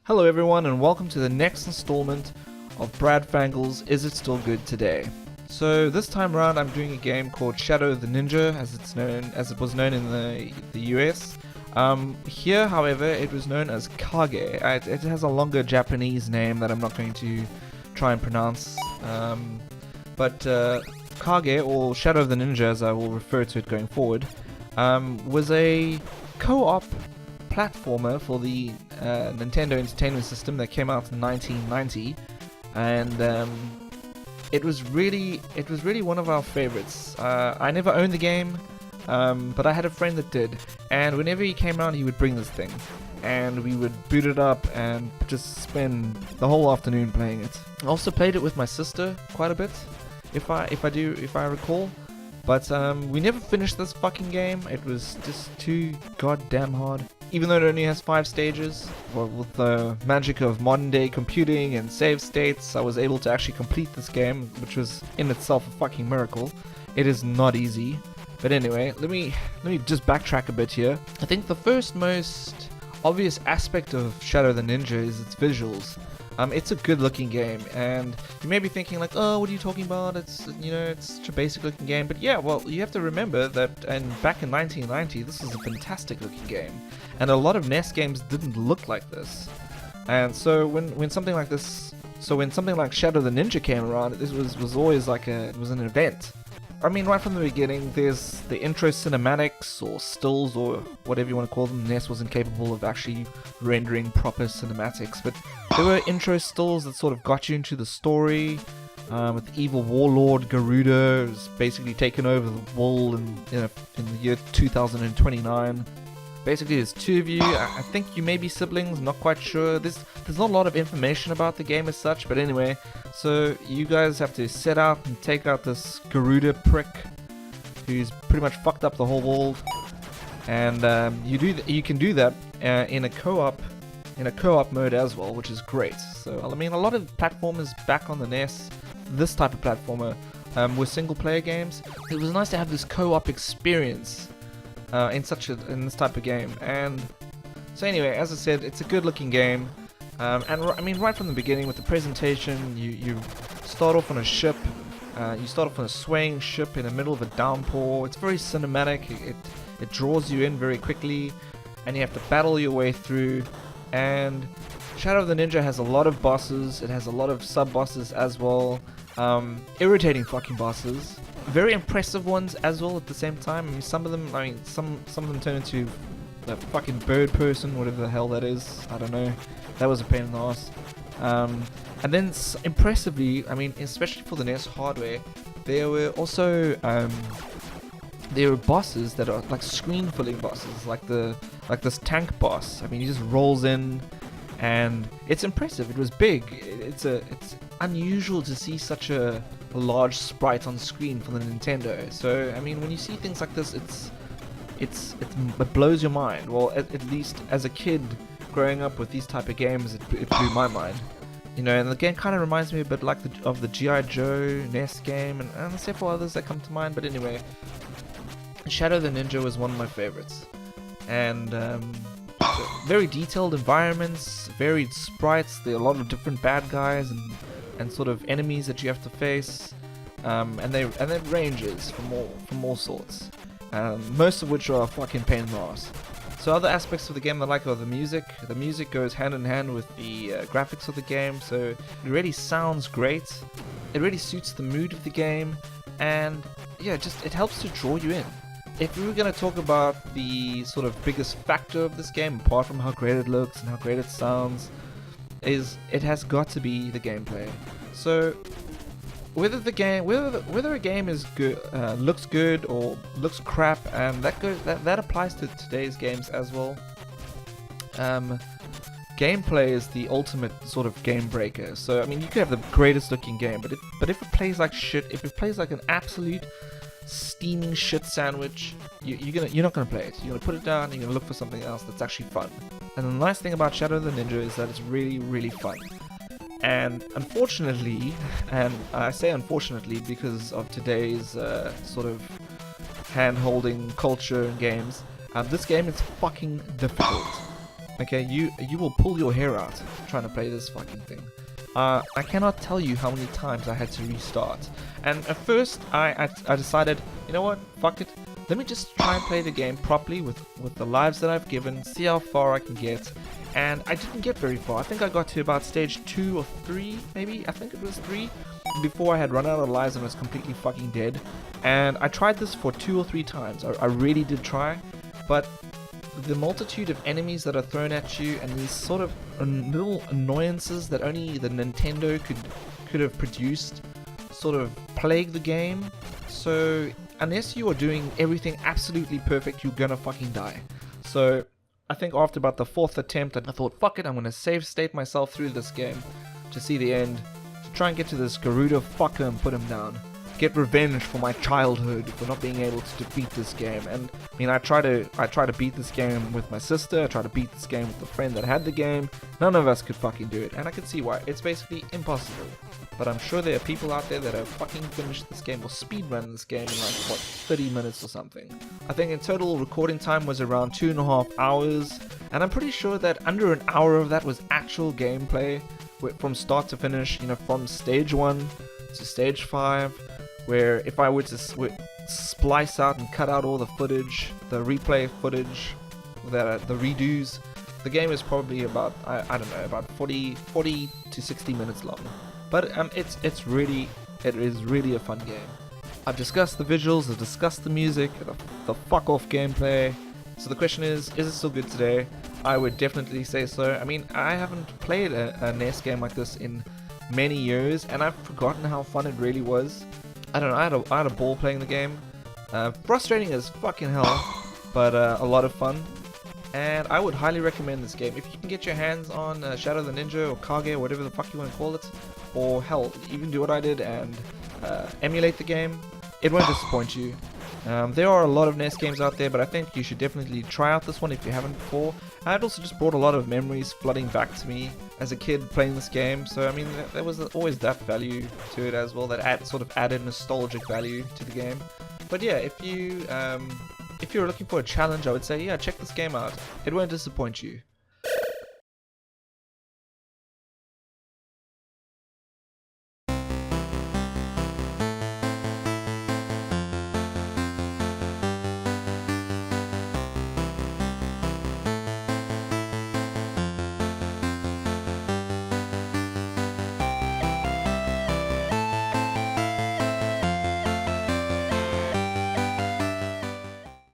Hello everyone and welcome to the next installment of Brad Fangle's Is It Still Good Today? So this time around I'm doing a game called Shadow of the Ninja as it was known in the US. Here however it was known as Kage. It has a longer Japanese name that I'm not going to try and pronounce. But Kage, or Shadow of the Ninja as I will refer to it going forward, was a co-op platformer for the Nintendo Entertainment System that came out in 1990, and it was really one of our favorites. I never owned the game, but I had a friend that did, and whenever he came around he would bring this thing and we would boot it up and just spend the whole afternoon playing it. I also played it with my sister quite a bit, if I recall. But we never finished this fucking game. It was just too goddamn hard. Even though it only has 5 stages, well, with the magic of modern day computing and save states, I was able to actually complete this game, which was in itself a fucking miracle. It is not easy. But anyway, let me just backtrack a bit here. I think the first most obvious aspect of Shadow the Ninja is its visuals. It's a good looking game, and you may be thinking like, oh, what are you talking about? It's such a basic looking game. But yeah, well, you have to remember that back in 1990, this was a fantastic looking game, and a lot of NES games didn't look like this. And so when something like Shadow the Ninja came around, this was always like it was an event. I mean, right from the beginning, there's the intro cinematics, or stills, or whatever you want to call them. NES wasn't capable of actually rendering proper cinematics, but there were intro stills that sort of got you into the story, with the evil warlord Garuda who's basically taken over the world in the year 2029. Basically, there's 2 of you. I think you may be siblings, not quite sure. There's not a lot of information about the game as such, but anyway, so you guys have to set out and take out this Garuda prick who's pretty much fucked up the whole world, and you can do that in a co-op mode as well, which is great. So I mean, a lot of platformers back on the NES, this type of platformer, were single player games. It was nice to have this co-op experience in this type of game. And so anyway, as I said, it's a good looking game, and I mean, right from the beginning with the presentation, you start off on a ship. You start off on a swaying ship in the middle of a downpour. It's very cinematic. It draws you in very quickly, and you have to battle your way through. And Shadow of the Ninja has a lot of bosses. It has a lot of sub-bosses as well. Irritating fucking bosses. Very impressive ones as well at the same time. I mean, some of them turn into a fucking bird person, whatever the hell that is. I don't know. That was a pain in the ass. And then impressively, I mean, especially for the NES hardware, there were also there were bosses that are like screen filling bosses, like this tank boss. I mean, he just rolls in, and it's impressive. It was big. It's unusual to see such a large sprite on screen for the Nintendo. So I mean, when you see things like this, it blows your mind. Well, at least as a kid growing up with these type of games, it blew my mind. You know, and the game kind of reminds me a bit like of the G.I. Joe NES game, and several others that come to mind. But anyway, Shadow the Ninja was one of my favorites, and very detailed environments, varied sprites. There are a lot of different bad guys and sort of enemies that you have to face, and they ranges from all sorts, most of which are fucking pain in the ass. So other aspects of the game I like are the music. The music goes hand in hand with the graphics of the game, so it really sounds great. It really suits the mood of the game, and yeah, it helps to draw you in. If we were going to talk about the sort of biggest factor of this game, apart from how great it looks and how great it sounds, is it has got to be the gameplay. So whether a game is good, looks good or looks crap, and that applies to today's games as well. Gameplay is the ultimate sort of game breaker. So I mean, you could have the greatest looking game, but if it plays like shit, if it plays like an absolute steaming shit sandwich, you're not gonna play it. You're gonna put it down and you're gonna look for something else that's actually fun. And the nice thing about Shadow the Ninja is that it's really, really fun. And unfortunately, and I say unfortunately because of today's sort of hand-holding culture in games, this game is fucking difficult. Okay, you will pull your hair out trying to play this fucking thing. I cannot tell you how many times I had to restart. And at first, I decided, you know what, fuck it. Let me just try and play the game properly with the lives that I've given, see how far I can get. And I didn't get very far. I think I got to about stage 2 or 3, maybe. I think it was 3. Before I had run out of lives and was completely fucking dead. And I tried this for 2 or 3 times. I really did try. But the multitude of enemies that are thrown at you and these sort of little annoyances that only the Nintendo could have produced sort of plague the game. So unless you are doing everything absolutely perfect, you're gonna fucking die. So I think after about the 4th attempt, I thought, fuck it, I'm gonna save state myself through this game to see the end, to try and get to this Garuda fucker and put him down. Get revenge for my childhood for not being able to defeat this game. And I mean, I try to beat this game with my sister. I try to beat this game with the friend that had the game. None of us could fucking do it, and I can see why. It's basically impossible. But I'm sure there are people out there that have fucking finished this game or speedrun this game in like what 30 minutes or something. I think in total recording time was around 2.5 hours, and I'm pretty sure that under an hour of that was actual gameplay from start to finish. You know, from stage 1 to stage 5. Where if I were to splice out and cut out all the footage, the replay footage, the redos, the game is probably about, I don't know, about 40 to 60 minutes long. But it is really a fun game. I've discussed the visuals, I've discussed the music, the fuck off gameplay. So the question is it still good today? I would definitely say so. I mean, I haven't played a NES game like this in many years, and I've forgotten how fun it really was. I don't know, I had a ball playing the game. Frustrating as fucking hell, but a lot of fun. And I would highly recommend this game. If you can get your hands on Shadow the Ninja or Kage or whatever the fuck you want to call it, or hell, even do what I did and emulate the game, it won't disappoint you. There are a lot of NES games out there, but I think you should definitely try out this one if you haven't before. It also just brought a lot of memories flooding back to me as a kid playing this game. So I mean, there was always that value to it as well, that sort of added nostalgic value to the game. But yeah, if you're looking for a challenge, I would say, yeah, check this game out. It won't disappoint you.